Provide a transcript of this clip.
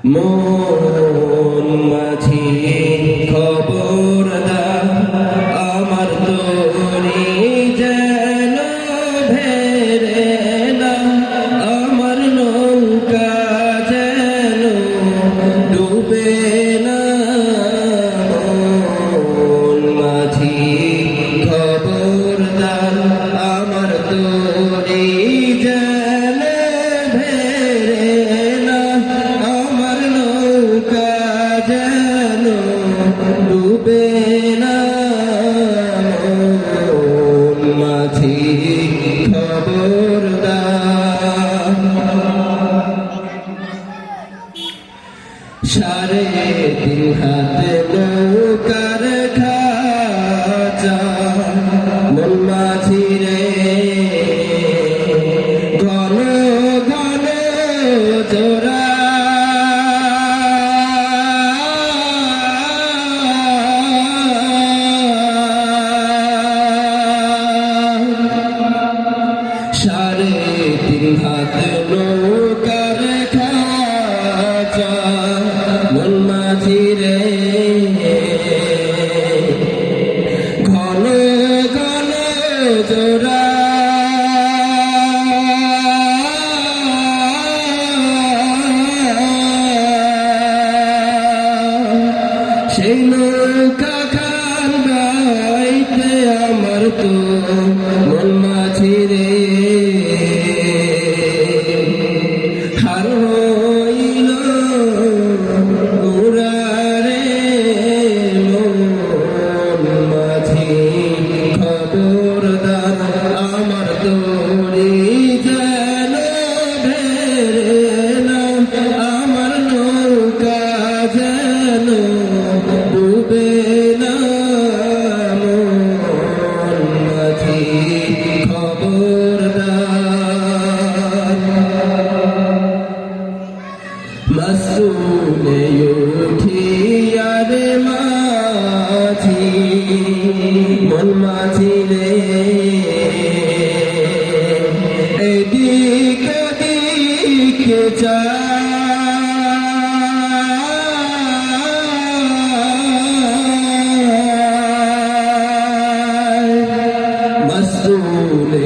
মন মাঝি খবরদার আমার তোরি যেন ভেরে না আমার নৌকা যেন ডুবে না মন মাঝি খবরদার আমার তোরি যেন ভেরে না আমার নৌকা যেন ডুবে না মন মাঝি খবরদার সাড়ে তিন হাত নৌকার খাঁচা মন মাঝি রে ঘন ঘন জোড়া সাড়ে তিন হাত নৌকার খাঁচা মন মাঝি রে ঘন ঘন জোড়া সেই নৌকা খান গাইতে আমার তো মন মাঝি রে হার হইল উড়ারে মন মাঝি খবরদার আমার তোরি যেন ভেরে না আমার নৌকা যেন ডুবে না মন মাঝি খবরদার মাসুলে উঠিয়া রে মাঝি মন মাঝি রে এদিক ওদিকে যায় মাসুলে